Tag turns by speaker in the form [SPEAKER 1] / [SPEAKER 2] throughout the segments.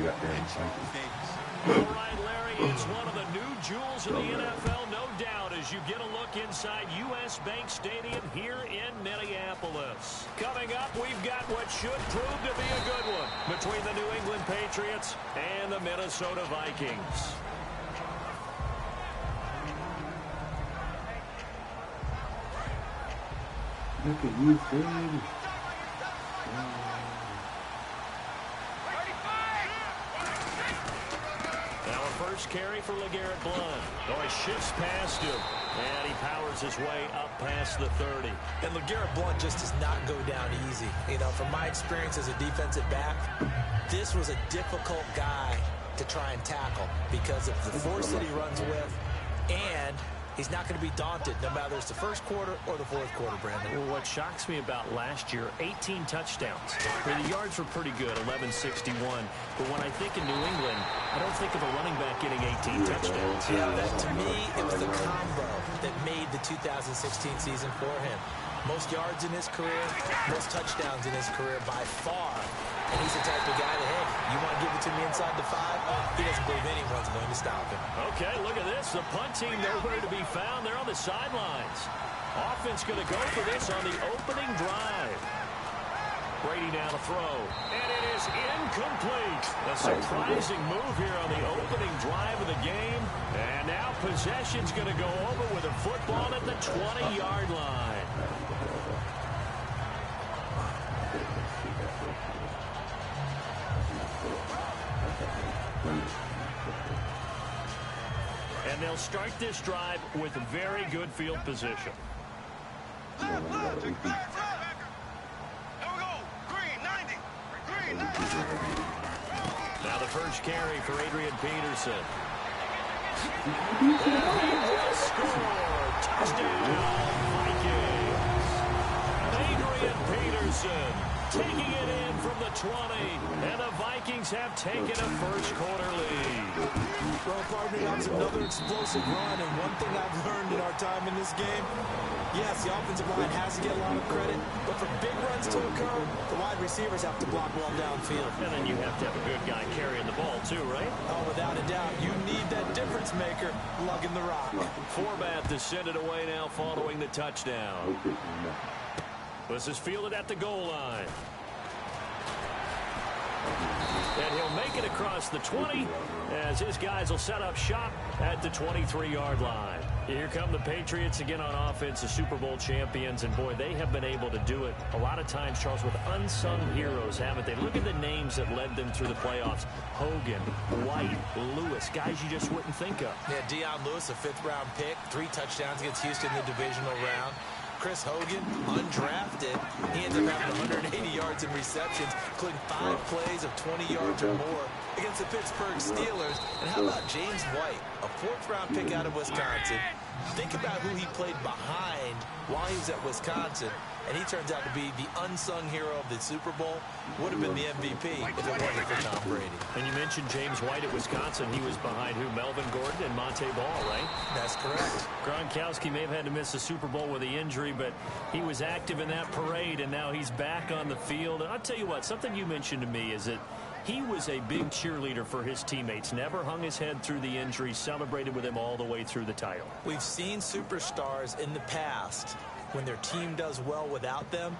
[SPEAKER 1] All right, Larry, it's one of the new jewels of the NFL, no doubt, as you get a look inside U.S. Bank Stadium here in Minneapolis. Coming up, we've got what should prove to be a good one between the New England Patriots and the Minnesota Vikings.
[SPEAKER 2] Look at you, baby.
[SPEAKER 1] Now a first carry for LeGarrette Blount. Oh, he shifts past him, and he powers his way up past the 30.
[SPEAKER 3] And LeGarrette Blount just does not go down easy. You know, from my experience as a defensive back, this was a difficult guy to try and tackle because of the force that he runs with, and he's not going to be daunted no matter it's the first quarter or the fourth quarter, Brandon.
[SPEAKER 1] Well, what shocks me about last year, 18 touchdowns. The yards were pretty good, 1161. But when I think of New England, I don't think of a running back getting 18 touchdowns.
[SPEAKER 3] Yeah, that, to me, it was the combo that made the 2016 season for him. Most yards in his career, most touchdowns in his career by far. And he's the type of guy that, hey, you want to give it to me inside the 5? He doesn't believe anyone's going to stop him.
[SPEAKER 1] Okay, look at this. The punt team nowhere to be found. They're on the sidelines. Offense going to go for this on the opening drive. Brady now to throw. And it is incomplete. A surprising move here on the opening drive of the game. And now possession's going to go over with a football at the 20-yard line. And they'll start this drive with very good field position. Now the first carry for Adrian Peterson. And he will score. Touchdown, Vikings. Adrian Peterson taking it in from the 20. And the Vikings have taken a first quarter lead.
[SPEAKER 3] Well, partner, that was another explosive run, and one thing I've learned in our time in this game, yes, the offensive line has to get a lot of credit, but for big runs to occur, the wide receivers have to block well downfield.
[SPEAKER 1] And then you have to have a good guy carrying the ball too, right?
[SPEAKER 3] Oh, without a doubt, you need that difference maker lugging the rock.
[SPEAKER 1] Forbath to send it away now following the touchdown. This is fielded at the goal line. And he'll make it across the 20 as his guys will set up shop at the 23-yard line. Here come the Patriots again on offense, the Super Bowl champions. And, boy, they have been able to do it a lot of times, Charles, with unsung heroes, haven't they? Look at the names that led them through the playoffs. Hogan, White, Lewis, guys you just wouldn't think of.
[SPEAKER 3] Yeah, Deion Lewis, a fifth-round pick, 3 touchdowns against Houston in the divisional round. Chris Hogan, undrafted. He ends up having 180 yards in receptions, including 5 plays of 20 yards or more against the Pittsburgh Steelers. And how about James White, a 4th-round pick out of Wisconsin? Think about who he played behind while he was at Wisconsin, and he turns out to be the unsung hero of the Super Bowl. Would have been the MVP if it wasn't for Tom Brady.
[SPEAKER 1] And you mentioned James White at Wisconsin. He was behind who? Melvin Gordon and Monte Ball, right?
[SPEAKER 3] That's correct.
[SPEAKER 1] Gronkowski may have had to miss the Super Bowl with the injury, but he was active in that parade, and now he's back on the field. And I'll tell you what, something you mentioned to me is that he was a big cheerleader for his teammates, never hung his head through the injury, celebrated with him all the way through the title.
[SPEAKER 3] We've seen superstars in the past, when their team does well without them,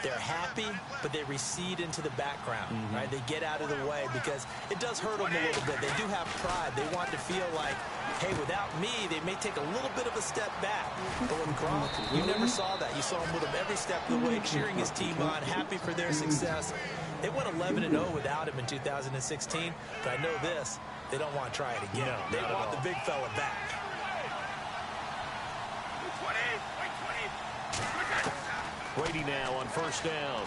[SPEAKER 3] they're happy, but they recede into the background, right? They get out of the way because it does hurt them a little bit. They do have pride. They want to feel like, hey, without me, they may take a little bit of a step back. But with Gronk, you never saw that. You saw him with him every step of the way, cheering his team on, happy for their success. They went 11-0 without him in 2016, but I know this, they don't want to try it again.
[SPEAKER 1] No,
[SPEAKER 3] they want the big fella back.
[SPEAKER 1] Brady now on first down.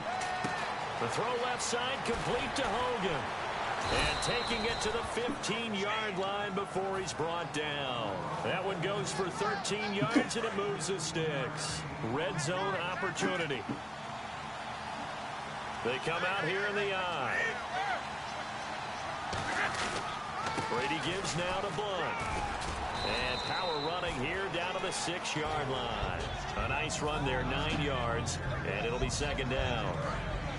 [SPEAKER 1] The throw left side complete to Hogan. And taking it to the 15-yard line before he's brought down. That one goes for 13 yards and it moves the sticks. Red zone opportunity. They come out here in the I. Brady gives now to Blount. And power running here down to the 6-yard line. A nice run there, 9 yards, and it'll be second down.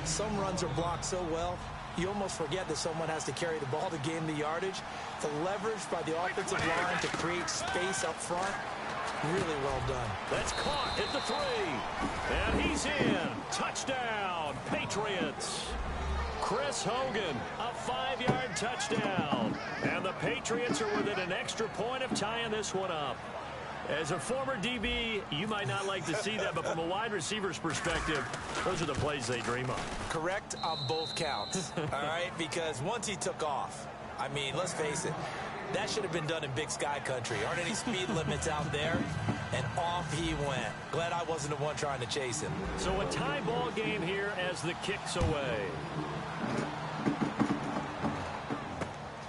[SPEAKER 3] Some runs are blocked so well, you almost forget that someone has to carry the ball to gain the yardage. The leverage by the offensive line to create space up front, really well done.
[SPEAKER 1] That's caught at the 3. And he's in. Touchdown, Patriots. Chris Hogan, a 5-yard touchdown. And the Patriots are within an extra point of tying this one up. As a former DB, you might not like to see that, but from a wide receiver's perspective, those are the plays they dream of.
[SPEAKER 3] Correct on both counts, all right? Because once he took off, I mean, let's face it, that should have been done in Big Sky country. Aren't any speed limits out there? And off he went. Glad I wasn't the one trying to chase him.
[SPEAKER 1] So a tie ball game here as the kick's away.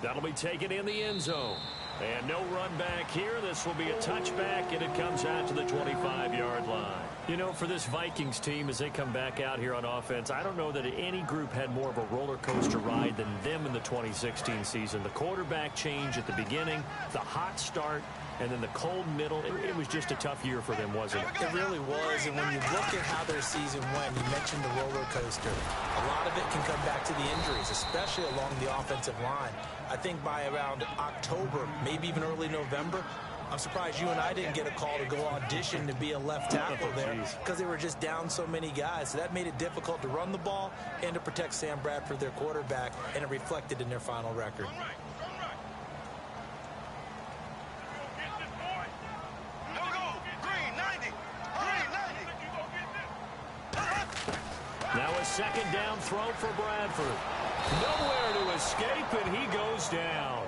[SPEAKER 1] That'll be taken in the end zone. And no run back here. This will be a touchback, and it comes out to the 25-yard line. You know, for this Vikings team, as they come back out here on offense, I don't know that any group had more of a roller coaster ride than them in the 2016 season. The quarterback change at the beginning, the hot start, and then the cold middle. It was just a tough year for them, wasn't it?
[SPEAKER 3] It really was, and when you look at how their season went, you mentioned the roller coaster. A lot of it can come back to the injuries, especially along the offensive line. I think by around October, maybe even early November, I'm surprised you and I didn't get a call to go audition to be a left tackle there because they were just down so many guys. So that made it difficult to run the ball and to protect Sam Bradford, their quarterback, and it reflected in their final record.
[SPEAKER 1] Now a second down throw for Bradford. Nowhere to escape, and he goes down.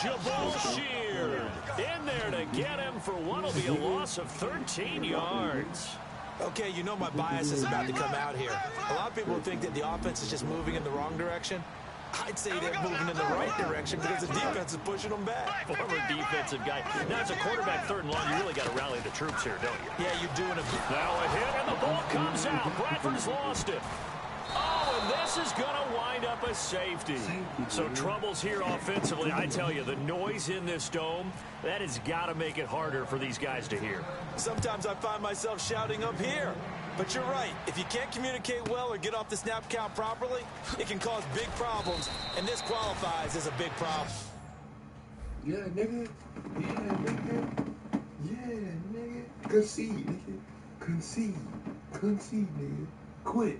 [SPEAKER 1] Jabal Sheard in there to get him for what will be a loss of 13 yards.
[SPEAKER 3] Okay, you know my bias is about to come out here. A lot of people think that the offense is just moving in the wrong direction. I'd say they're moving in the right direction because the defense is pushing them back.
[SPEAKER 1] Former defensive guy. Now, as a quarterback, 3rd and long, you really got to rally the troops here, don't you?
[SPEAKER 3] Yeah, you're doing it.
[SPEAKER 1] Now a hit, and the ball comes out. Bradford's lost it. Oh, and this is going to wind up a safety. So troubles here offensively. I tell you, the noise in this dome, that has got to make it harder for these guys to hear.
[SPEAKER 3] Sometimes I find myself shouting up here. But you're right. If you can't communicate well or get off the snap count properly, it can cause big problems, and this qualifies as a big problem.
[SPEAKER 2] Yeah, nigga. Yeah, nigga. Yeah, nigga. Concede, nigga. Concede. Concede, nigga. Quit.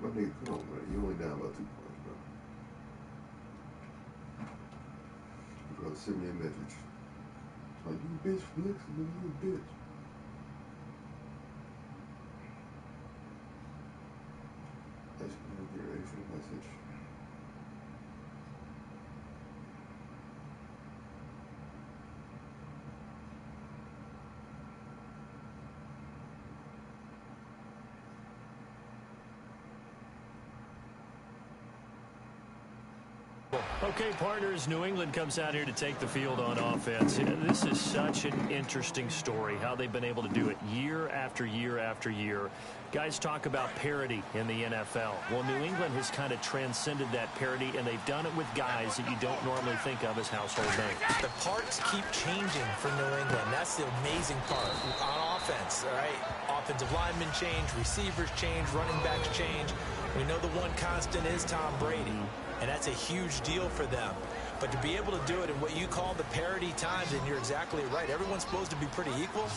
[SPEAKER 2] My nigga, come on, man. You only down about 2 points, bro. You gotta send me a message. Like, you bitch, Felix, you a bitch. I should get ready for the message.
[SPEAKER 1] Okay, partners, New England comes out here to take the field on offense. This is such an interesting story, how they've been able to do it year after year after year. Guys talk about parity in the NFL. Well, New England has kind of transcended that parity, and they've done it with guys that you don't normally think of as household names.
[SPEAKER 3] The parts keep changing for New England. That's the amazing part on offense, all right? Offensive linemen change, receivers change, running backs change. We know the one constant is Tom Brady, and that's a huge deal for them. But to be able to do it in what you call the parity times, and you're exactly right, everyone's supposed to be pretty equal.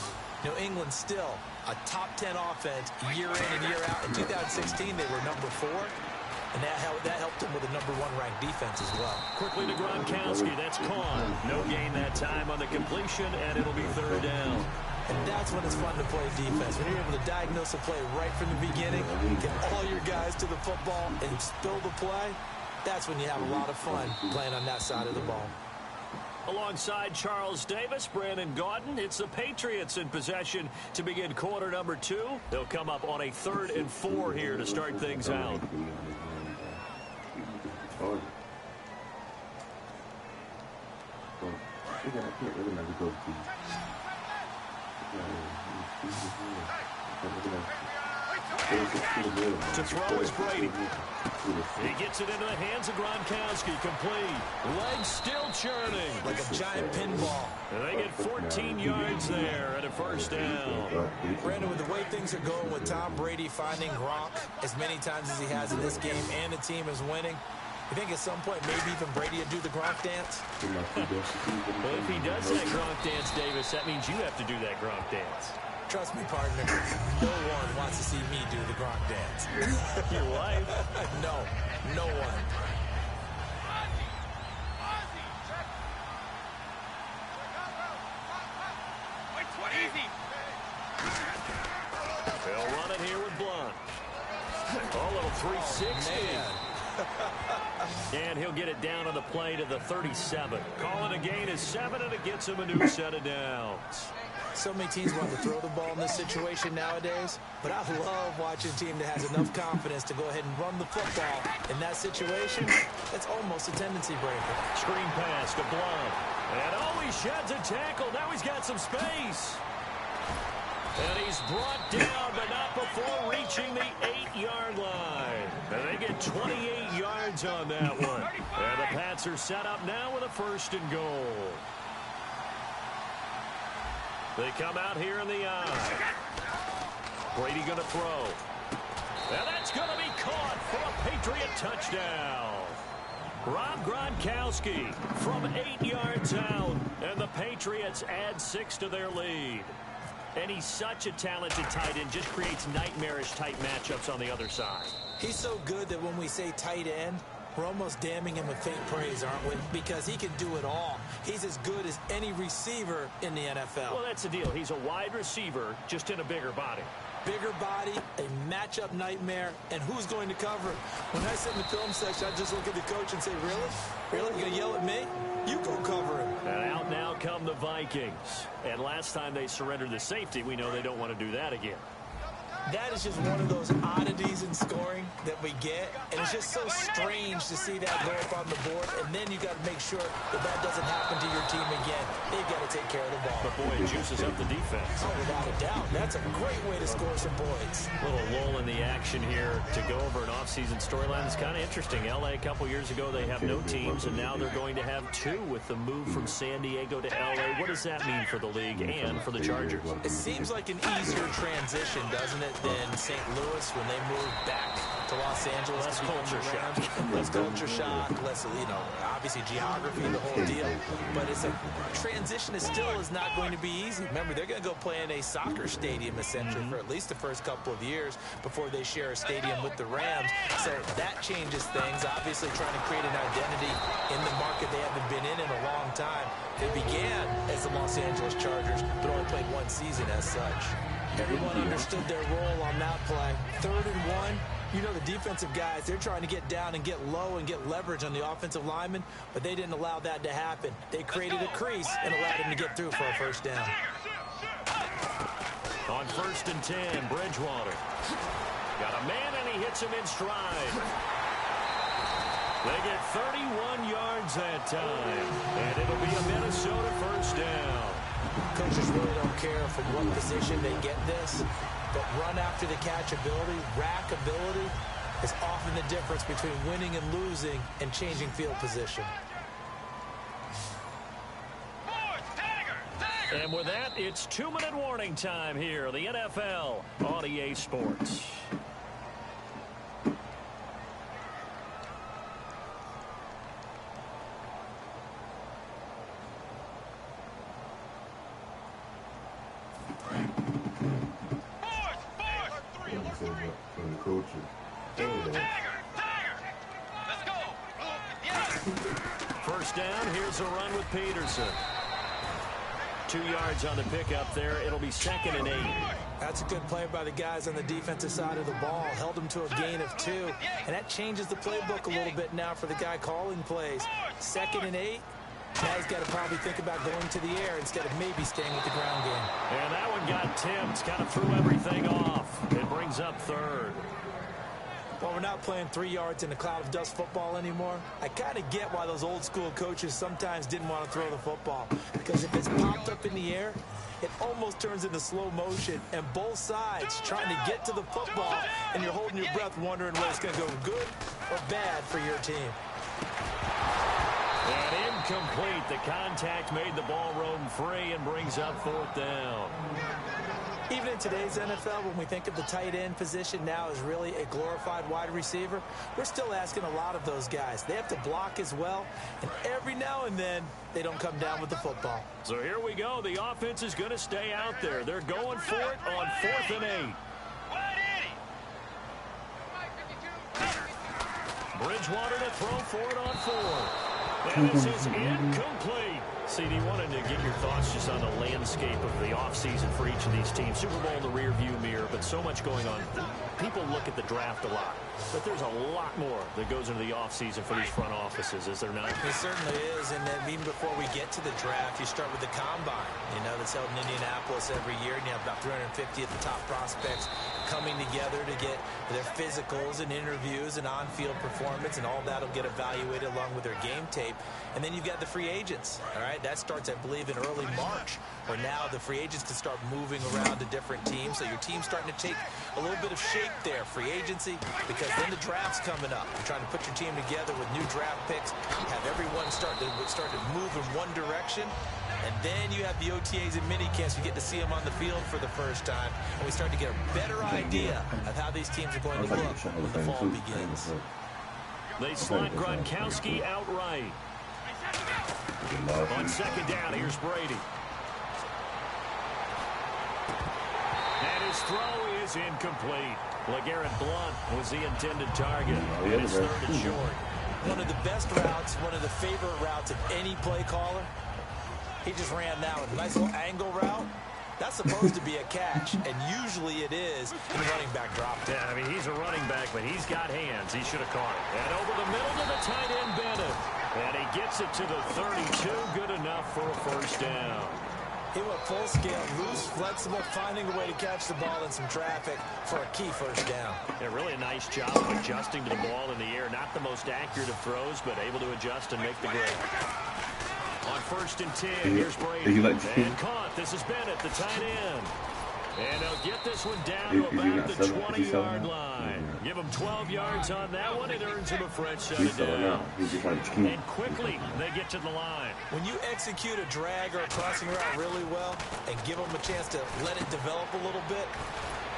[SPEAKER 3] New England still a top 10 offense year in and year out. In 2016, they were number 4, and that helped them with a number 1 ranked defense as well.
[SPEAKER 1] Quickly to Gronkowski, that's Kahn. No gain that time on the completion, and it'll be 3rd down.
[SPEAKER 3] And that's when it's fun to play defense. When you're able to diagnose a play right from the beginning, get all your guys to the football and spill the play, that's when you have a lot of fun playing on that side of the ball.
[SPEAKER 1] Alongside Charles Davis, Brandon Gaudin, it's the Patriots in possession to begin quarter number 2. They'll come up on a 3rd and 4 here to start things out. To throw is Brady. He gets it into the hands of Gronkowski. Complete. Legs still churning.
[SPEAKER 3] Like a giant pinball.
[SPEAKER 1] They get 14 yards there and a first down.
[SPEAKER 3] Brandon, with the way things are going with Tom Brady finding Gronk as many times as he has in this game and the team is winning, you think at some point maybe even Brady would do the Gronk dance?
[SPEAKER 1] Well, if he does that Gronk dance, Davis, that means you have to do that Gronk dance.
[SPEAKER 3] Trust me, partner, no one wants to see me do the Gronk dance.
[SPEAKER 1] Your wife?
[SPEAKER 3] No one.
[SPEAKER 1] They'll run it here with Blunt. Oh, little 360. And he'll get it down on the play to the 37. Calling a gain is 7, and it gets him a new set of downs.
[SPEAKER 3] So many teams want to throw the ball in this situation nowadays, but I love watching a team that has enough confidence to go ahead and run the football. In that situation, that's almost a tendency breaker.
[SPEAKER 1] Screen pass to Blunt. And he sheds a tackle. Now he's got some space. And he's brought down, but not before reaching the 8-yard line. And they get 28 yards on that one. And the Pats are set up now with a 1st and goal. They come out here in the eye. Brady going to throw. And that's going to be caught for a Patriot touchdown. Rob Gronkowski from 8 yards out. And the Patriots add 6 to their lead. And he's such a talented tight end, just creates nightmarish-type matchups on the other side.
[SPEAKER 3] He's so good that when we say tight end, we're almost damning him with faint praise, aren't we? Because he can do it all. He's as good as any receiver in the NFL.
[SPEAKER 1] Well, that's the deal. He's a wide receiver, just in a bigger body.
[SPEAKER 3] Bigger body, a matchup nightmare, and who's going to cover it? When I sit in the film section, I just look at the coach and say, really? Really? You're going to yell at me? You go cover him.
[SPEAKER 1] And out now come the Vikings. And last time they surrendered the safety, we know they don't want to do that again.
[SPEAKER 3] That is just one of those oddities in scoring that we get, and it's just so strange to see that go up on the board, and then you got to make sure that that doesn't happen to your team again. They've got to take care of the ball.
[SPEAKER 1] But boy, it juices up the defense.
[SPEAKER 3] Oh, without a doubt. That's a great way to score some points.
[SPEAKER 1] A little lull in the action here to go over an offseason storyline. It's kind of interesting. LA a couple years ago, they have no teams, and now they're going to have 2 with the move from San Diego to LA. What does that mean for the league and for the Chargers?
[SPEAKER 3] It seems like an easier transition, doesn't it, than St. Louis when they moved back to Los Angeles.
[SPEAKER 1] Less culture shock.
[SPEAKER 3] Less culture shock, less, obviously geography, the whole deal. But it's a transition that still is not going to be easy. Remember, they're going to go play in a soccer stadium, essentially, for at least the first couple of years before they share a stadium with the Rams. So that changes things. Obviously, trying to create an identity in the market they haven't been in a long time. They began as the Los Angeles Chargers, but only played 1 season as such. Everyone understood their role on that play. 3rd and 1. You know, the defensive guys, they're trying to get down and get low and get leverage on the offensive linemen, but they didn't allow that to happen. They created a crease and allowed him to get through for a 1st down.
[SPEAKER 1] On 1st and 10, Bridgewater. Got a man, and he hits him in stride. They get 31 yards that time, and it'll be a Minnesota 1st down.
[SPEAKER 3] Coaches really don't care from what position they get this, but run after the catch ability, rack ability, is often the difference between winning and losing and changing field position.
[SPEAKER 1] And with that, it's 2-minute warning time here, the NFL on EA Sports. First down, here's a run with Peterson. 2 yards on the pickup there. It'll be 2nd and 8.
[SPEAKER 3] That's a good play by the guys on the defensive side of the ball. Held them to a gain of 2. And that changes the playbook a little bit now for the guy calling plays. 2nd and 8. Now he's got to probably think about going to the air instead of maybe staying with the ground game.
[SPEAKER 1] And that one got tipped. Kind of threw everything off. It brings up 3rd.
[SPEAKER 3] Well, we're not playing 3 yards in a cloud of dust football anymore. I kind of get why those old school coaches sometimes didn't want to throw the football. Because if it's popped up in the air, it almost turns into slow motion, and both sides trying to get to the football, and you're holding your breath wondering whether it's going to go good or bad for your team.
[SPEAKER 1] And incomplete. The contact made the ball roam free and brings up 4th down.
[SPEAKER 3] Even in today's NFL, when we think of the tight end position now as really a glorified wide receiver, we're still asking a lot of those guys. They have to block as well, and every now and then, they don't come down with the football.
[SPEAKER 1] So here we go. The offense is going to stay out there. They're going for it on 4th and 8. Bridgewater to throw for it on 4th. And this is incomplete. CD, wanted to get your thoughts just on the landscape of the offseason for each of these teams. Super Bowl in the rearview mirror, but so much going on. People look at the draft a lot, but there's a lot more that goes into the offseason for these front offices, is there not?
[SPEAKER 3] It certainly is, and then even before we get to the draft, you start with the combine, that's held in Indianapolis every year, and you have about 350 of the top prospects coming together to get their physicals and interviews and on-field performance, and all that will get evaluated along with their game tape. And then you've got the free agents, all right? That starts, I believe, in early March, where now the free agents can start moving around to different teams. So your team's starting to take a little bit of shape there, free agency, because then the draft's coming up. You're trying to put your team together with new draft picks, have everyone start to move in one direction. And then you have the OTAs and minicamps. You get to see them on the field for the first time. And we start to get a better idea of how these teams are going to look when the fall begins.
[SPEAKER 1] They slot Gronkowski outright. On 2nd down, here's Brady. And his throw is incomplete. LeGarrette Blount was the intended target. And it's 3rd and short.
[SPEAKER 3] One of the best routes, one of the favorite routes of any play caller. He just ran that one. Nice little angle route. That's supposed to be a catch, and usually it is in the running back drop.
[SPEAKER 1] Yeah, I mean, he's a running back, but he's got hands. He should have caught it. And over the middle to the tight end, Bennett. And he gets it to the 32. Good enough for a 1st down.
[SPEAKER 3] He went full scale, loose, flexible, finding a way to catch the ball in some traffic for a key 1st down.
[SPEAKER 1] Yeah, really a nice job of adjusting to the ball in the air. Not the most accurate of throws, but able to adjust and make the grab. On 1st and 10, here's Brady. And caught. This is Bennett, the tight end. And they'll get this one down to about the 20-yard line. Give him 12 yards on that one. It earns him a fresh set of downs. And quickly, they get to the line.
[SPEAKER 3] When you execute a drag or a crossing route really well and give them a chance to let it develop a little bit,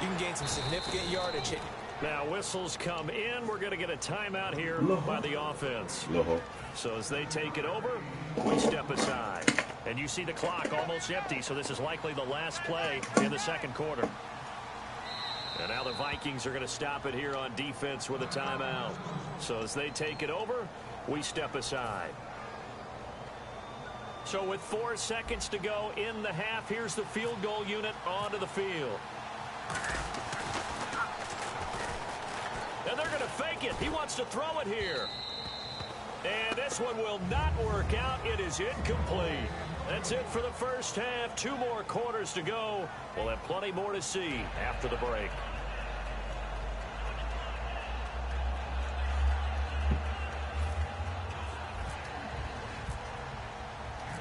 [SPEAKER 3] you can gain some significant yardage.
[SPEAKER 1] Now, whistles come in. We're going to get a timeout here by the offense. So as they take it over, we step aside. And you see the clock almost empty, so this is likely the last play in the 2nd quarter. And now the Vikings are going to stop it here on defense with a timeout. So as they take it over, we step aside. So with 4 seconds to go in the half, here's the field goal unit onto the field. And they're going to fake it. He wants to throw it here. And this one will not work out. It is incomplete. That's it for the 1st half. 2 more quarters to go. We'll have plenty more to see after the break.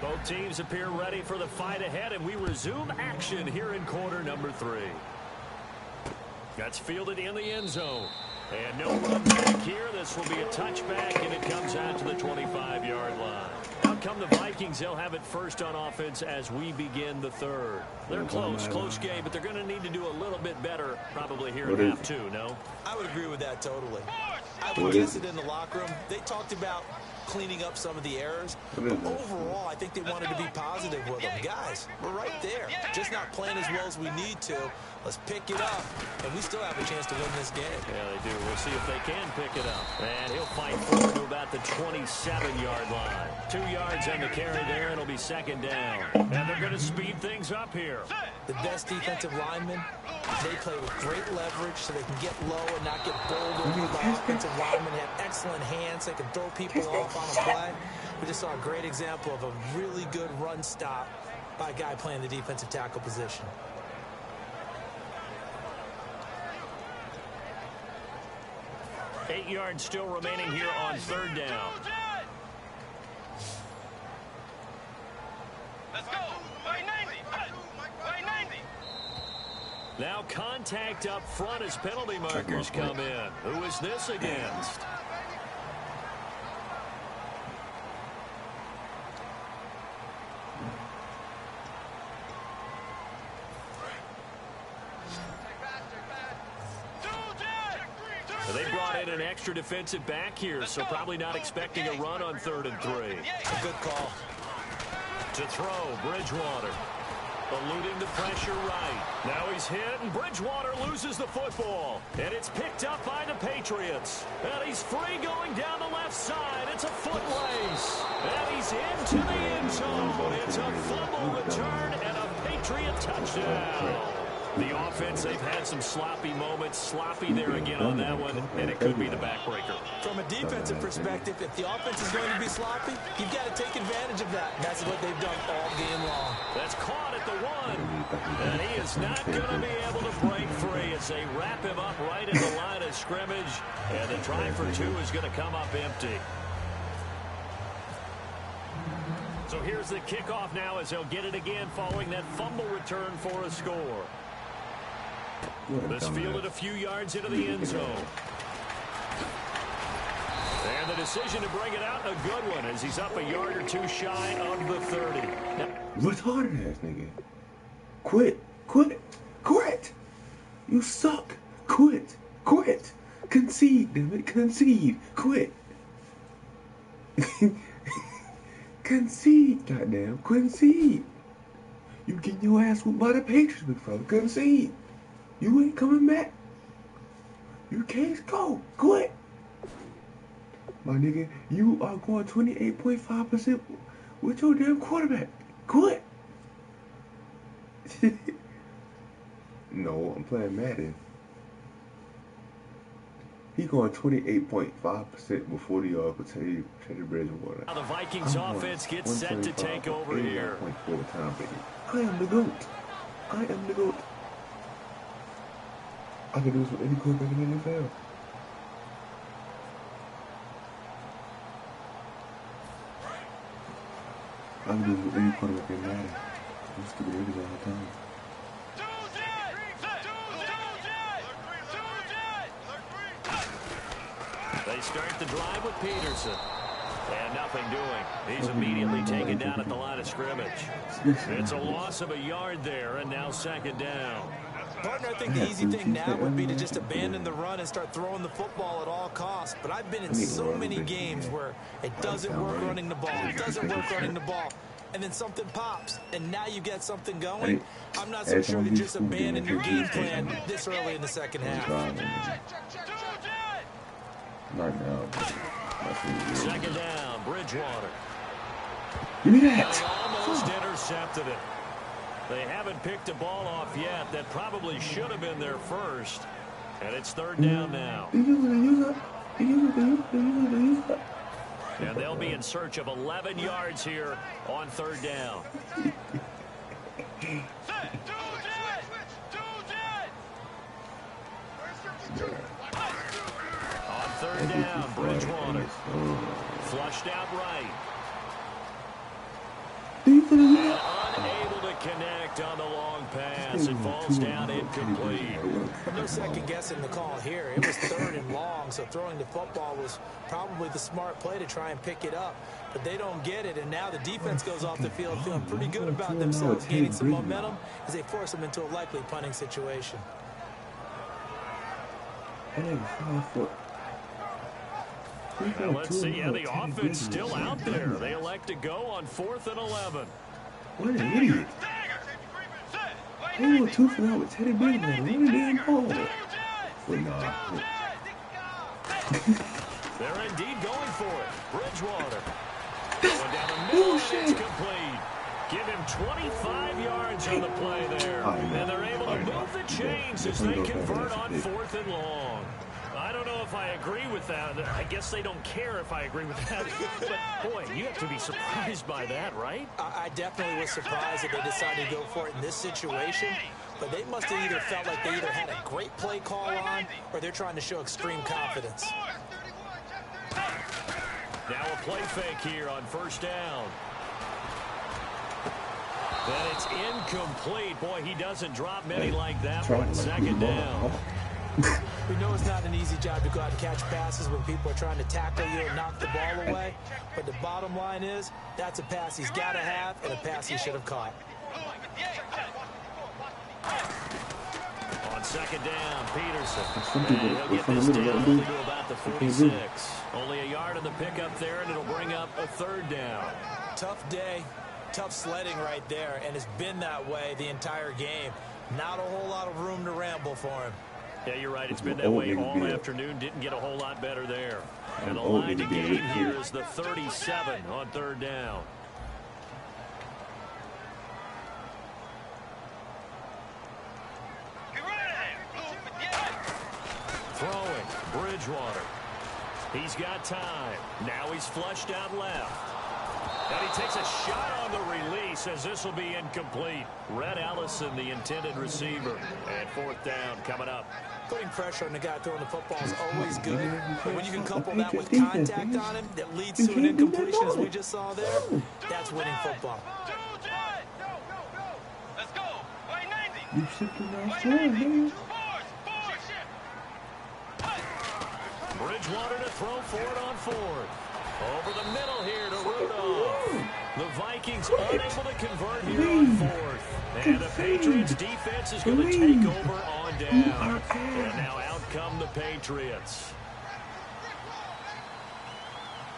[SPEAKER 1] Both teams appear ready for the fight ahead, and we resume action here in quarter number 3. That's fielded in the end zone. And no run back here. This will be a touchback, and it comes out to the 25-yard line. Out come the Vikings. They'll have it first on offense as we begin the 3rd. They're close game, but they're going to need to do a little bit better probably here in half 2, no?
[SPEAKER 3] I would agree with that totally. I would guess it in the locker room. They talked about cleaning up some of the errors, but overall, I think they wanted to be positive with them. Guys, we're right there. Just not playing as well as we need to. Let's pick it up, and we still have a chance to win this game.
[SPEAKER 1] Yeah, they do. We'll see if they can pick it up. And he'll fight forward to about the 27-yard line. 2 yards on the carry there, and it'll be 2nd down. And they're going to speed things up here.
[SPEAKER 3] The best defensive linemen, they play with great leverage so they can get low and not get bowled over by offensive linemen. They have excellent hands. They can throw people off on a play. We just saw a great example of a really good run stop by a guy playing the defensive tackle position.
[SPEAKER 1] Eight yards still remaining here on 3rd down.
[SPEAKER 4] Let's go. By 90.
[SPEAKER 1] Now contact up front as penalty markers come in. Who is this against? They brought in an extra defensive back here, so probably not expecting a run on 3rd and 3.
[SPEAKER 3] A good call.
[SPEAKER 1] To throw, Bridgewater. Eluding the pressure right. Now he's hit, and Bridgewater loses the football. And it's picked up by the Patriots. And he's free going down the left side. It's a foot race. And he's into the end zone. It's a fumble return and a Patriot touchdown. The offense, they've had some sloppy moments. Sloppy there again on that one, and it could be the backbreaker.
[SPEAKER 3] From a defensive perspective, if the offense is going to be sloppy, you've got to take advantage of that. That's what they've done all game long.
[SPEAKER 1] That's caught at the 1, and he is not going to be able to break free as they wrap him up right in the line of scrimmage, and the try for 2 is going to come up empty. So here's the kickoff now as they'll get it again following that fumble return for a score. This fielded a few yards into the end zone. And the decision to bring it out, a good one, as he's up a yard or 2 shy of the 30.
[SPEAKER 2] Retarded ass nigga. Quit. You suck. Quit. Concede, damn it. Concede. Quit. Concede, goddamn. Concede. You getting your ass whooped by the Patriots, big fella. Concede. You ain't coming back. You can't go. Quit. My nigga, you are going 28.5% with your damn quarterback. Quit. No, I'm playing Madden. He going 28.5% before the yard with Teddy Bridgewater.
[SPEAKER 1] Now the Vikings offense gets set to take over here.
[SPEAKER 2] I am the GOAT. I can do this with any quarterback in the NFL. I can do this with any quarterback in Madden. I'm stupid niggas all the time.
[SPEAKER 1] They start the drive with Peterson. And nothing doing. He's immediately taken down at the line of scrimmage. It's a loss of a yard there, and now 2nd down.
[SPEAKER 3] Partner, I think the easy thing now would be to just abandon the run and start throwing the football at all costs. But I've been in so many games where it doesn't work running the ball. And then something pops, and now you get something going. I'm not so sure you just abandon your game plan this early in the second half.
[SPEAKER 2] Not now.
[SPEAKER 1] 2nd down, Bridgewater.
[SPEAKER 2] Give me that.
[SPEAKER 1] They almost intercepted it. They haven't picked a ball off yet. That probably should have been their first. And it's 3rd down now. And they'll be in search of 11 yards here on 3rd down. On 3rd down, Bridgewater. Flushed out right. Unable to connect on the long pass. It falls down incomplete.
[SPEAKER 3] No second guessing the call here. It was 3rd and long, so throwing the football was probably the smart play to try and pick it up. But they don't get it, and now the defense goes off the field feeling pretty good about themselves, gaining some momentum as they force them into a likely punting situation.
[SPEAKER 1] Now let's see. Yeah, the offense still out there. They elect to go on 4th and 11.
[SPEAKER 2] What an idiot. They were 2 for that with Teddy Bridgewater. What a damn ball. But nah.
[SPEAKER 1] They're indeed going for it. Bridgewater. Going down the middle, and it's complete. Give him 25 yards on the play there. And they're able to move the chains as they convert on 4th and long. I don't know if I agree with that. I guess they don't care if I agree with that. But, boy, you have to be surprised by that, right?
[SPEAKER 3] I definitely was surprised that they decided to go for it in this situation. But they must have either felt like they either had a great play call on or they're trying to show extreme confidence.
[SPEAKER 1] Now a play fake here on 1st down. And it's incomplete. Boy, he doesn't drop many like that one. Second down.
[SPEAKER 3] We know it's not an easy job to go out and catch passes when people are trying to tackle you and knock the ball away. But the bottom line is, that's a pass he's got to have and a pass he should have caught.
[SPEAKER 1] On second down, Peterson. And he'll get this down only to about the 46. Only a yard on the pickup there, and it'll bring up a third down.
[SPEAKER 3] Tough day, tough sledding right there, and it's been that way the entire game. Not a whole lot of room to ramble for him.
[SPEAKER 1] Yeah, you're right. It's been that way all afternoon. Didn't get a whole lot better there. And the line to gain here is the 37 on third down. Throwing, Bridgewater. He's got time. Now he's flushed out left. And he takes a shot on the release as this will be incomplete. Red Ellison, the intended receiver. And fourth down coming up.
[SPEAKER 3] Putting pressure on the guy throwing the football is always good. But when you can couple that with contact on him that leads to an incompletion, as we just saw there, that's winning football.
[SPEAKER 4] Let's go.
[SPEAKER 2] You simply not sure, man.
[SPEAKER 1] Bridgewater to throw for it on fourth. Over the middle here to Rudolph. The Vikings unable to convert here on fourth. And the Patriots defense is going to take over on down. And now out come the Patriots.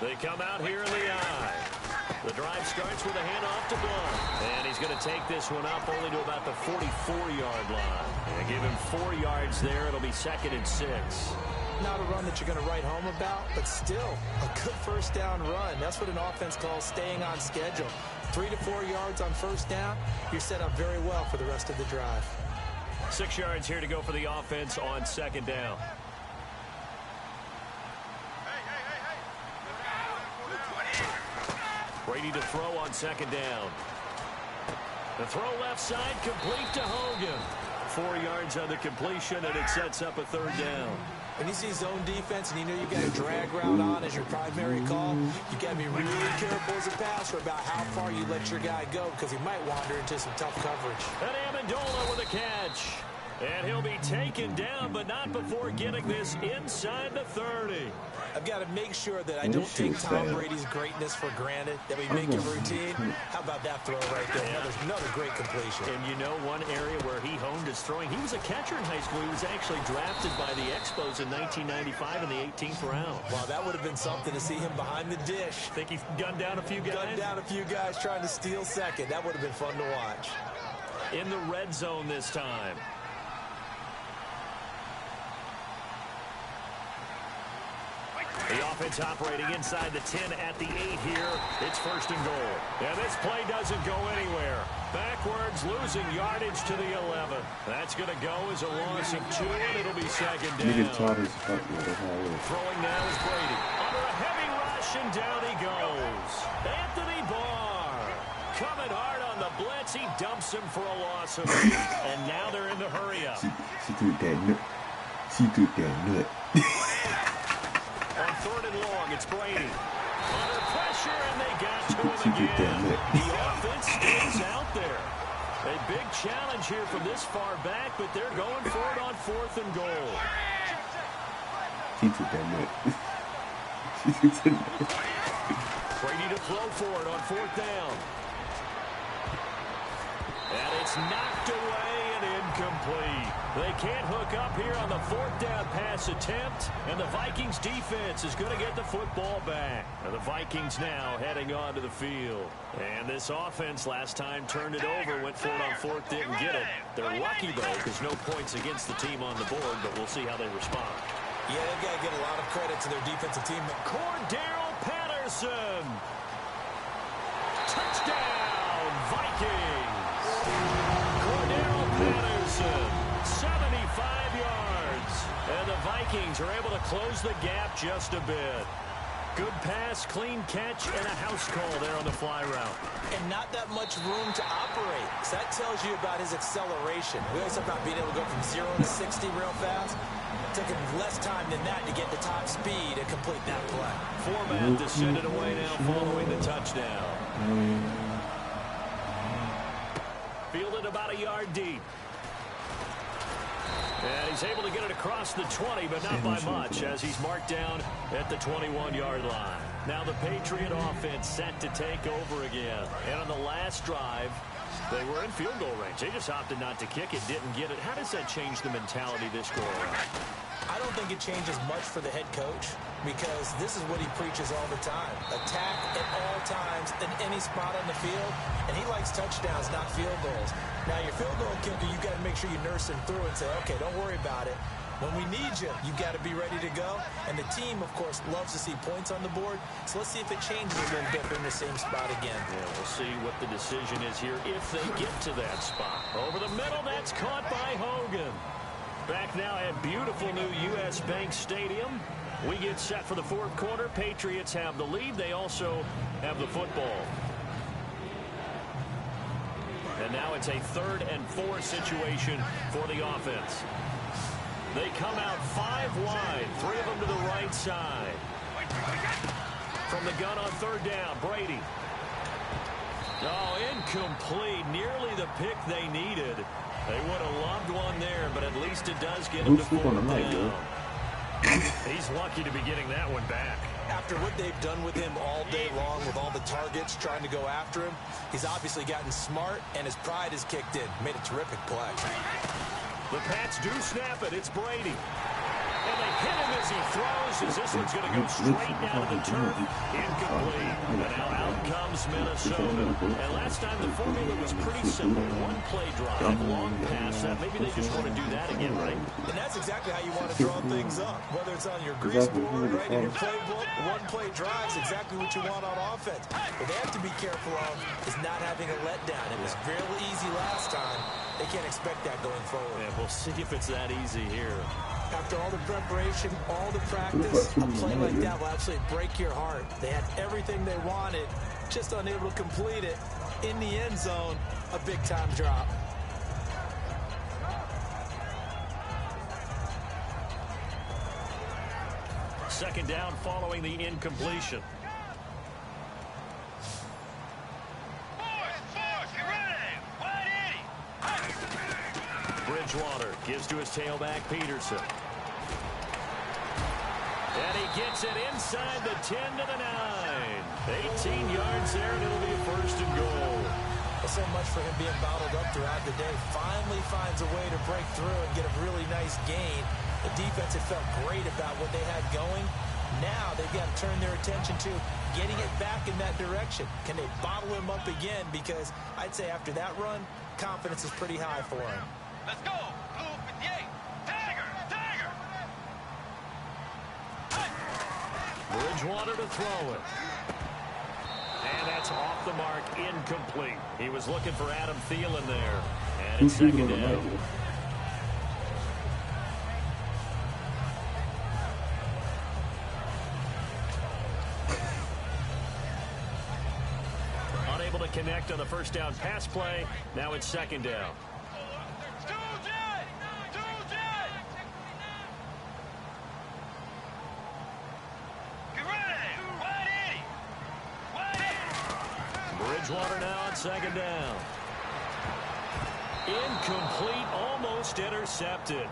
[SPEAKER 1] They come out here in the eye. The drive starts with a handoff to Blunt. And he's going to take this one up only to about the 44-yard line. And give him 4 yards there. It'll be 2nd and 6.
[SPEAKER 3] Not a run that you're going to write home about, but still a good first down run. That's what an offense calls staying on schedule. 3 to 4 yards on first down, you're set up very well for the rest of the drive.
[SPEAKER 1] 6 yards here to go for the offense on second down. Brady to throw on second down. The throw left side complete to Hogan. 4 yards on the completion, and it sets up a third down.
[SPEAKER 3] When you see zone defense and you know you got a drag route on as your primary call, you got to be really careful as a passer about how far you let your guy go because he might wander into some tough coverage.
[SPEAKER 1] And Amendola with a catch. And he'll be taken down, but not before getting this inside the 30.
[SPEAKER 3] I've got to make sure that I don't take Tom Brady's greatness for granted, that we make it routine. How about that throw right there? Another great completion.
[SPEAKER 1] And you know one area where he honed his throwing, he was a catcher in high school. He was actually drafted by the Expos in 1995 in the 18th round.
[SPEAKER 3] Wow, that would have been something to see him behind the dish.
[SPEAKER 1] Think he gunned down a few guys?
[SPEAKER 3] Gunned down a few guys trying to steal second. That would have been fun to watch.
[SPEAKER 1] In the red zone this time. The offense operating inside the 10 at the 8 here. It's 1st and goal. And this play doesn't go anywhere. Backwards, losing yardage to the 11. That's going to go as a loss of 2, and it'll be 2nd down. Throwing now is Brady. Under a heavy rush, and down he goes. Anthony Barr. Coming hard on the blitz. He dumps him for a loss of 8. And now they're in the hurry-up.
[SPEAKER 2] She took that nut. She took that nut.
[SPEAKER 1] On 3rd and long, it's Brady. Under pressure, and they got to him again. The offense stays out there. A big challenge here from this far back, but they're going for it on 4th and goal.
[SPEAKER 2] She took that nut. She took that nut.
[SPEAKER 1] Brady to throw for it on 4th down. And it's knocked away and incomplete. They can't hook up here on the 4th down pass attempt, and the Vikings defense is going to get the football back. And the Vikings now heading onto the field. And this offense last time turned it over, went for it on 4th, didn't get it. They're lucky, though, because no points against the team on the board, but we'll see how they respond.
[SPEAKER 3] Yeah, they've got to give a lot of credit to their defensive team.
[SPEAKER 1] Cordero Patterson. Touchdown, Vikings. Cordero Patterson, 75 yards. And the Vikings are able to close the gap just a bit. Good pass, clean catch, and a house call there on the fly route.
[SPEAKER 3] And not that much room to operate. So that tells you about his acceleration. We always talk about being able to go from 0 to 60 real fast. It took him less time than that to get the top speed and complete that play.
[SPEAKER 1] Format to send it away now following the touchdown. Fielded about a yard deep. And he's able to get it across the 20, but not by much, as he's marked down at the 21-yard line. Now the Patriot offense set to take over again. And on the last drive, they were in field goal range. They just opted not to kick it, didn't get it. How does that change the mentality this go around?
[SPEAKER 3] I don't think it changes much for the head coach, because this is what he preaches all the time. Attack at all times in any spot on the field, and he likes touchdowns, not field goals. Now, your field goal kicker, you got to make sure you nurse him through and say, okay, don't worry about it. When we need you, you got to be ready to go. And the team, of course, loves to see points on the board. So let's see if it changes a little bit in the same spot again.
[SPEAKER 1] Yeah, we'll see what the decision is here if they get to that spot. Over the middle, that's caught by Hogan. Back now at beautiful new U.S. Bank Stadium. We get set for the fourth quarter. Patriots have the lead. They also have the football. And now it's a 3rd and 4 situation for the offense. They come out 5 wide, 3 of them to the right side. From the gun on 3rd down, Brady. Oh, incomplete. Nearly the pick they needed. They would have loved one there, but at least it does get him to 4th down. He's lucky to be getting that one back.
[SPEAKER 3] After what they've done with him all day long, with all the targets trying to go after him, he's obviously gotten smart, and his pride has kicked in. Made a terrific play.
[SPEAKER 1] The Pats do snap it. It's Brady. And they hit him as he throws, as this one's going to go straight down to the turf. Incomplete. And now out comes Minnesota. And last time the formula was pretty simple. One play drive, long pass. Maybe they just want to do that again, right?
[SPEAKER 3] And that's exactly how you want to draw things up. Whether it's on your grease board, right, in your playbook, one play drive is exactly what you want on offense. What they have to be careful of is not having a letdown. It was real easy last time. They can't expect that going forward.
[SPEAKER 1] Yeah, we'll see if it's that easy here.
[SPEAKER 3] After all the preparation, all the practice, a play like that will absolutely break your heart. They had everything they wanted, just unable to complete it. In the end zone, a big-time drop.
[SPEAKER 1] Second down following the incompletion. Bridgewater gives to his tailback, Peterson. And he gets it inside the 10 to the 9. 18 yards there, and it'll be a 1st and goal.
[SPEAKER 3] Well, so much for him being bottled up throughout the day. Finally finds a way to break through and get a really nice gain. The defense had felt great about what they had going. Now they've got to turn their attention to getting it back in that direction. Can they bottle him up again? Because I'd say after that run, confidence is pretty high for him.
[SPEAKER 4] Let's go. Blue 58. Tiger.
[SPEAKER 1] Bridgewater to throw it. And that's off the mark, incomplete. He was looking for Adam Thielen there. And it's 2nd down. Unable to connect on the 1st down pass play. Now it's 2nd down. Bridgewater now on 2nd down. Incomplete, almost intercepted.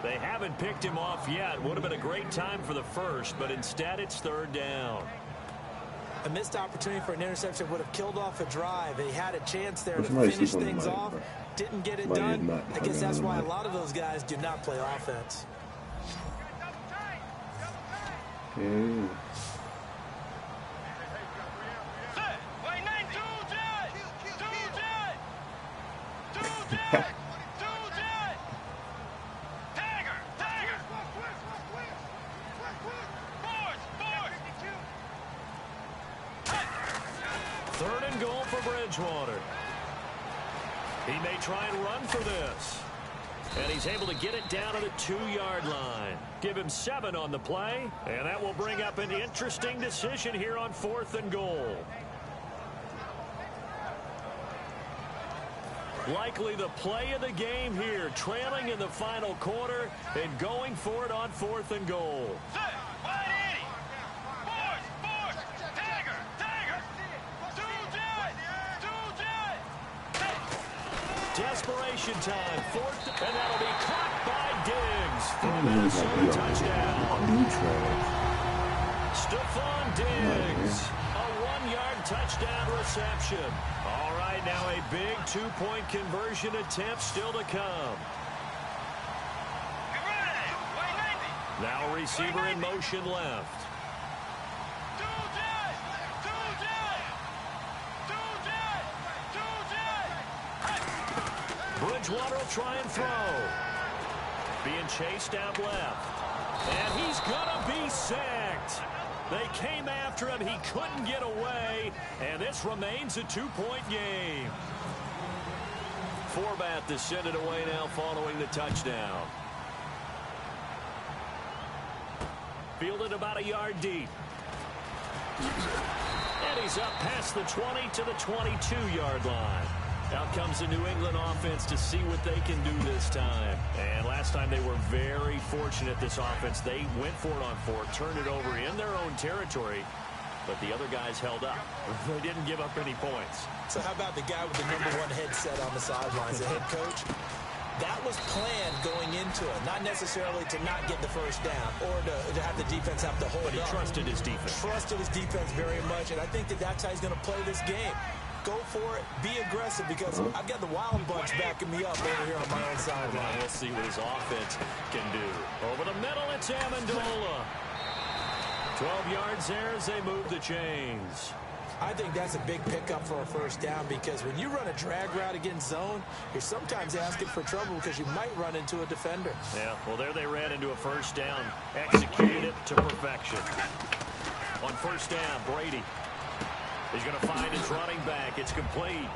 [SPEAKER 1] They haven't picked him off yet. Would have been a great time for the 1st, but instead it's 3rd down.
[SPEAKER 3] A missed opportunity for an interception would have killed off a drive. They had a chance there to finish things off. Didn't get it done. I guess that's why a lot of those guys do not play offense.
[SPEAKER 2] Okay.
[SPEAKER 1] Third and goal for Bridgewater. He may try and run for this. And he's able to get it down to the 2-yard line. Give him 7 on the play. And that will bring up an interesting decision here on 4th and goal. Likely the play of the game here, trailing in the final quarter and going for it on 4th and goal. Desperation time. Fourth, and that'll be caught by Diggs for the Minnesota touchdown. Stephon Diggs, a 1-yard touchdown reception. All right, now a big 2-point conversion attempt still to come. Now receiver in motion left. Bridgewater will try and throw. Being chased out left. And he's going to be sacked. They came after him. He couldn't get away. And this remains a 2-point game. Forbath to send it away now following the touchdown. Fielded about a yard deep. And he's up past the 20 to the 22-yard line. Out comes the New England offense to see what they can do this time. And last time they were very fortunate, this offense. They went for it on 4, turned it over in their own territory, but the other guys held up. They didn't give up any points.
[SPEAKER 3] So how about the guy with the #1 headset on the sidelines, the head coach? That was planned going into it, not necessarily to not get the first down or to have the defense have to hold up.
[SPEAKER 1] But he trusted his defense.
[SPEAKER 3] Trusted his defense very much, and I think that's how he's going to play this game. Go for it. Be aggressive because I've got the Wild Bunch backing me up over here on my own sideline.
[SPEAKER 1] We'll see what his offense can do. Over the middle, it's Amendola. 12 yards there as they move the chains.
[SPEAKER 3] I think that's a big pickup for a first down because when you run a drag route against zone, you're sometimes asking for trouble because you might run into a defender.
[SPEAKER 1] Yeah, well, there they ran into a first down. Executed it to perfection. On first down, Brady. He's going to find his running back. It's complete.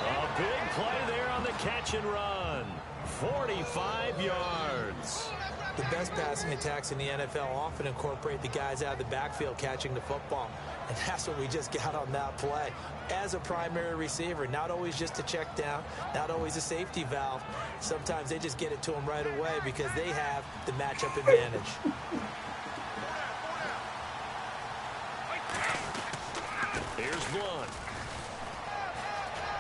[SPEAKER 1] A big play there on the catch and run. 45 yards.
[SPEAKER 3] The best passing attacks in the NFL often incorporate the guys out of the backfield catching the football. And that's what we just got on that play. As a primary receiver, not always just a check down, not always a safety valve. Sometimes they just get it to them right away because they have the matchup advantage.
[SPEAKER 1] Here's Blunt.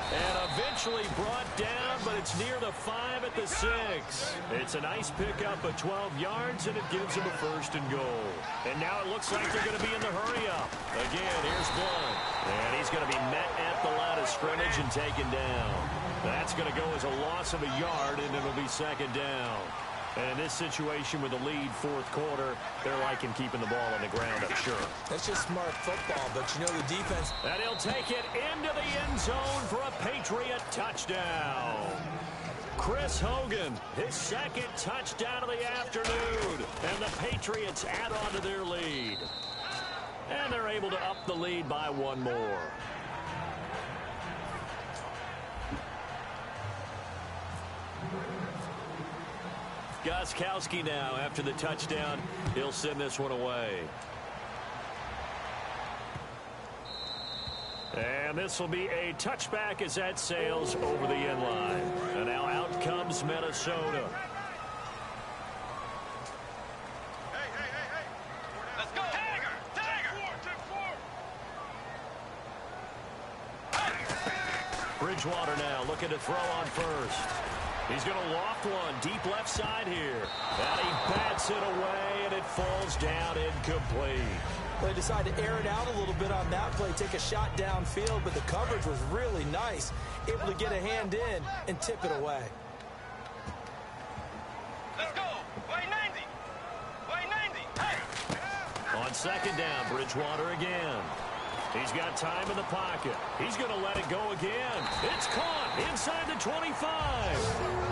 [SPEAKER 1] And eventually brought down, but it's near the 5 at the 6. It's a nice pickup of 12 yards, and it gives them a first and goal. And now it looks like they're going to be in the hurry-up. Again, here's Blunt. And he's going to be met at the line of scrimmage and taken down. That's going to go as a loss of a yard, and it'll be second down. And in this situation with the lead, fourth quarter, they're liking keeping the ball on the ground, I'm sure.
[SPEAKER 3] That's just smart football, but you know the defense.
[SPEAKER 1] And he'll take it into the end zone for a Patriot touchdown. Chris Hogan, his second touchdown of the afternoon. And the Patriots add on to their lead. And they're able to up the lead by one more. Gostkowski now, after the touchdown, he'll send this one away. And this will be a touchback as that sails over the end line. And now out comes Minnesota.
[SPEAKER 4] Hey. Let's go. Tiger.
[SPEAKER 1] Bridgewater now looking to throw on first. He's going to loft one deep left side here. And he bats it away, and it falls down incomplete.
[SPEAKER 3] They decided to air it out a little bit on that play, take a shot downfield, but the coverage was really nice. Able to get a hand in and tip it away.
[SPEAKER 4] Let's go. Way 90. Hey.
[SPEAKER 1] On second down, Bridgewater again. He's got time in the pocket. He's going to let it go again. It's caught inside the 25.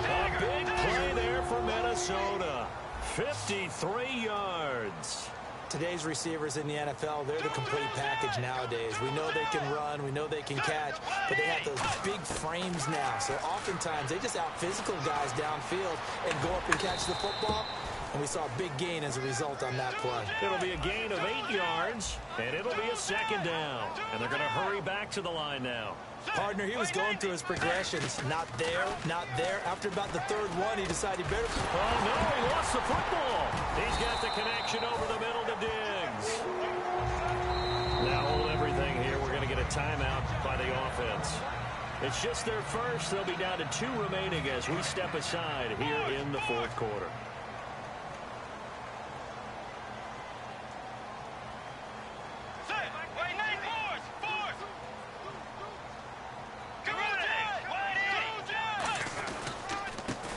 [SPEAKER 1] A big play there for Minnesota. 53 yards.
[SPEAKER 3] Today's receivers in the NFL, they're the complete package nowadays. We know they can run, we know they can catch, but they have those big frames now. So oftentimes they just out-physical guys downfield and go up and catch the football. And we saw a big gain as a result on that play.
[SPEAKER 1] It'll be a gain of 8 yards, and it'll be a second down. And they're going to hurry back to the line now.
[SPEAKER 3] Partner, he was going through his progressions. Not there, not there. After about the third one, he decided better.
[SPEAKER 1] Oh, no, he lost the football. He's got the connection over the middle to Diggs. Now hold everything here. We're going to get a timeout by the offense. It's just their first. They'll be down to 2 remaining as we step aside here in the fourth quarter.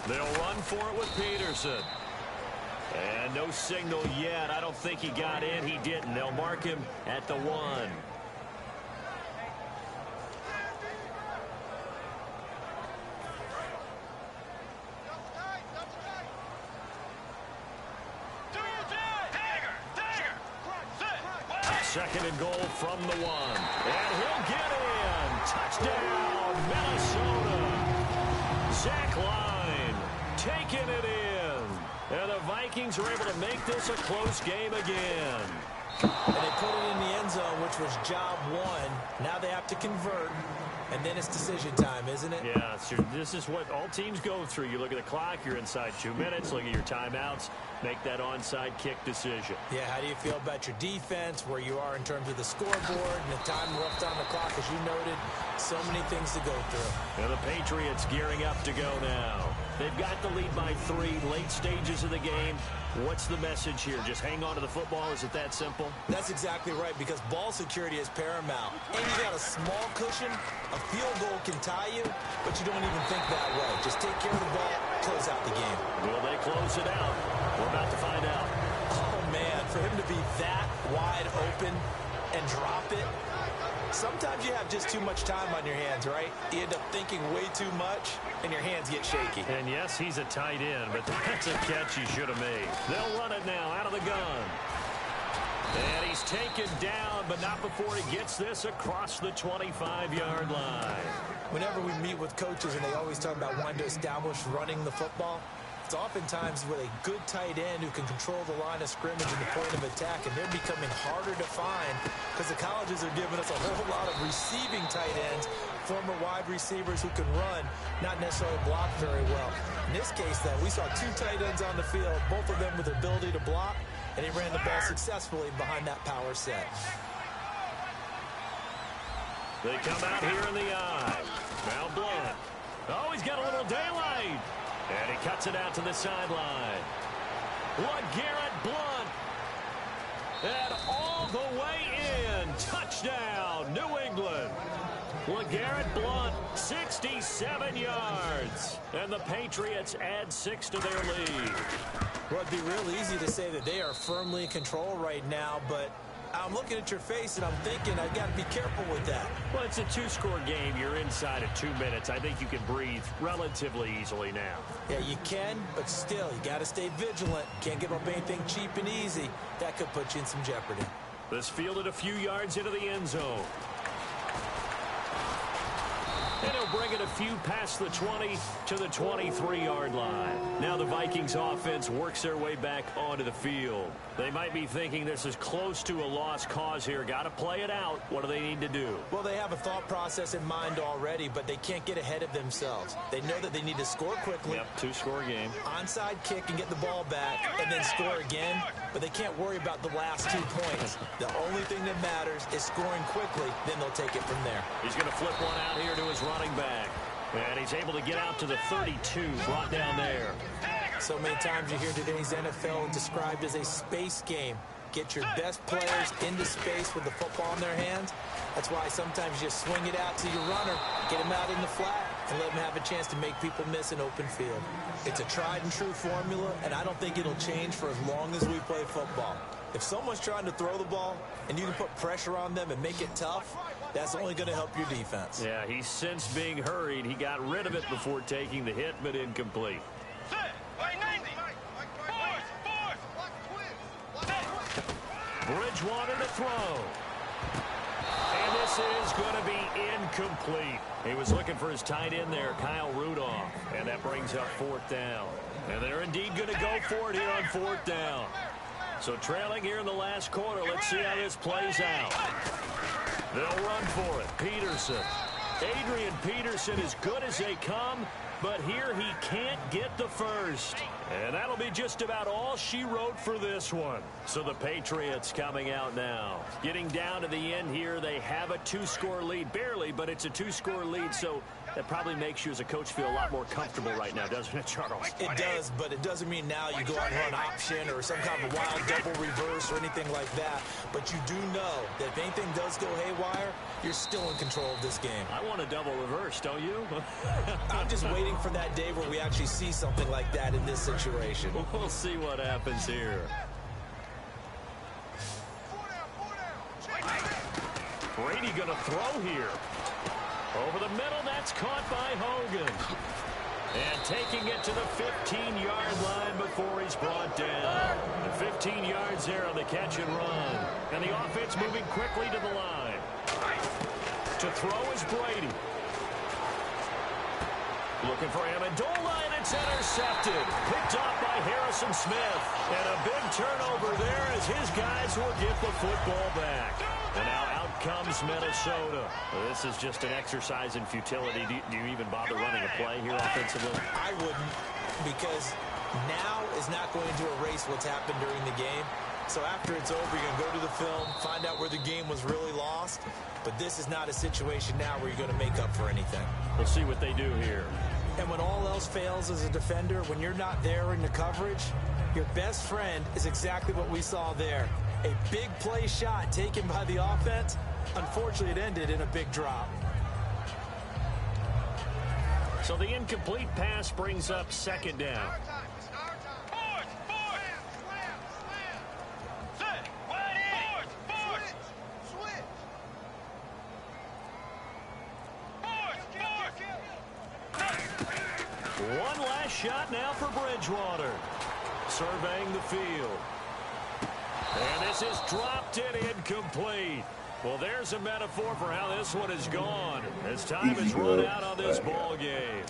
[SPEAKER 1] They'll run for it with Peterson. And no signal yet. I don't think he got in. He didn't. They'll mark him at the 1. Second and goal from the 1. And he'll get in. Touchdown, Minnesota. Zach Line taking it in. And the Vikings are able to make this a close game again.
[SPEAKER 3] And they put it in the end zone, which was job 1. Now they have to convert. And then it's decision time, isn't it?
[SPEAKER 1] Yeah, this is what all teams go through. You look at the clock, you're inside 2 minutes, look at your timeouts, make that onside kick decision.
[SPEAKER 3] Yeah, how do you feel about your defense, where you are in terms of the scoreboard, and the time left on the clock, as you noted? So many things to go through.
[SPEAKER 1] And the Patriots gearing up to go now. They've got the lead by 3, late stages of the game. What's the message here? Just hang on to the football? Is it that simple?
[SPEAKER 3] That's exactly right, because ball security is paramount. And you got a small cushion. A field goal can tie you, but you don't even think that way. Just take care of the ball, close out the game.
[SPEAKER 1] Will they close it out? We're about to find out.
[SPEAKER 3] Oh, man, for him to be that wide open and drop it. Sometimes you have just too much time on your hands, right? You end up thinking way too much, and your hands get shaky.
[SPEAKER 1] And yes, he's a tight end, but that's a catch he should have made. They'll run it now out of the gun. And he's taken down, but not before he gets this across the 25-yard line.
[SPEAKER 3] Whenever we meet with coaches and they always talk about wanting to establish running the football, it's oftentimes with a good tight end who can control the line of scrimmage and the point of attack, and they're becoming harder to find because the colleges are giving us a whole lot of receiving tight ends, former wide receivers who can run, not necessarily block very well. In this case, though, we saw 2 tight ends on the field, both of them with the ability to block, and he ran the ball successfully behind that power set.
[SPEAKER 1] They come out here in the eye. Now Blunt. Oh, he's got a little daylight. And he cuts it out to the sideline. LeGarrette Blunt. And all the way in. Touchdown, New England. LeGarrette Blunt, 67 yards. And the Patriots add 6 to their lead.
[SPEAKER 3] Well, it'd be real easy to say that they are firmly in control right now, but I'm looking at your face and I'm thinking I've got to be careful with that.
[SPEAKER 1] Well, it's a 2-score game. You're inside of 2 minutes. I think you can breathe relatively easily now.
[SPEAKER 3] Yeah, you can, but still, you got to stay vigilant. Can't give up anything cheap and easy. That could put you in some jeopardy.
[SPEAKER 1] This fielded a few yards into the end zone. And he'll bring it a few past the 20 to the 23-yard line. Now the Vikings offense works their way back onto the field. They might be thinking this is close to a lost cause here. Got to play it out. What do they need to do?
[SPEAKER 3] Well, they have a thought process in mind already, but they can't get ahead of themselves. They know that they need to score quickly.
[SPEAKER 1] Yep, 2-score game.
[SPEAKER 3] Onside kick and get the ball back and then score again, but they can't worry about the last 2 points. The only thing that matters is scoring quickly, then they'll take it from there.
[SPEAKER 1] He's going to flip one out here to his running back. And he's able to get out to the 32, brought down there.
[SPEAKER 3] So many times you hear today's NFL described as a space game. Get your best players into space with the football in their hands. That's why sometimes you just swing it out to your runner, get him out in the flat, and let him have a chance to make people miss an open field. It's a tried and true formula, and I don't think it'll change for as long as we play football. If someone's trying to throw the ball and you can put pressure on them and make it tough, that's only going to help your defense.
[SPEAKER 1] Yeah, he's since being hurried. He got rid of it before taking the hit, but incomplete. Bridgewater to throw. And this is going to be incomplete. He was looking for his tight end there, Kyle Rudolph. And that brings up 4th down. And they're indeed going to go for it here on 4th down. So trailing here in the last quarter, let's see how this plays out. They'll run for it. Peterson. Adrian Peterson as good as they come, but here he can't get the first. And that'll be just about all she wrote for this one. So the Patriots coming out now. Getting down to the end here, they have a 2-score lead. Barely, but it's a 2-score lead, so that probably makes you as a coach feel a lot more comfortable right now, doesn't it, Charles?
[SPEAKER 3] It does, but it doesn't mean now you go out and run option or some kind of a wild double reverse or anything like that. But you do know that if anything does go haywire, you're still in control of this game.
[SPEAKER 1] I want a double reverse, don't you?
[SPEAKER 3] I'm just waiting for that day where we actually see something like that in this situation.
[SPEAKER 1] We'll see what happens here. Brady going to throw here. Over the middle, that's caught by Hogan. And taking it to the 15-yard line before he's brought down. The 15 yards there on the catch and run. And the offense moving quickly to the line. To throw is Brady. Looking for Amendola, and it's intercepted. Picked off by Harrison Smith. And a big turnover there as his guys will get the football back. And now out comes Minnesota. This is just an exercise in futility. Do you even bother running a play here offensively?
[SPEAKER 3] I wouldn't, because now is not going to erase what's happened during the game. So after it's over, you're going to go to the film, find out where the game was really lost. But this is not a situation now where you're going to make up for anything.
[SPEAKER 1] We'll see what they do here.
[SPEAKER 3] And when all else fails as a defender, when you're not there in the coverage, your best friend is exactly what we saw there. A big play shot taken by the offense. Unfortunately, it ended in a big drop.
[SPEAKER 1] So the incomplete pass brings up second down. One last shot now for Bridgewater. Surveying the field. And this is dropped and incomplete. Well, there's a metaphor for how this one is gone. As time is run out on this ball game.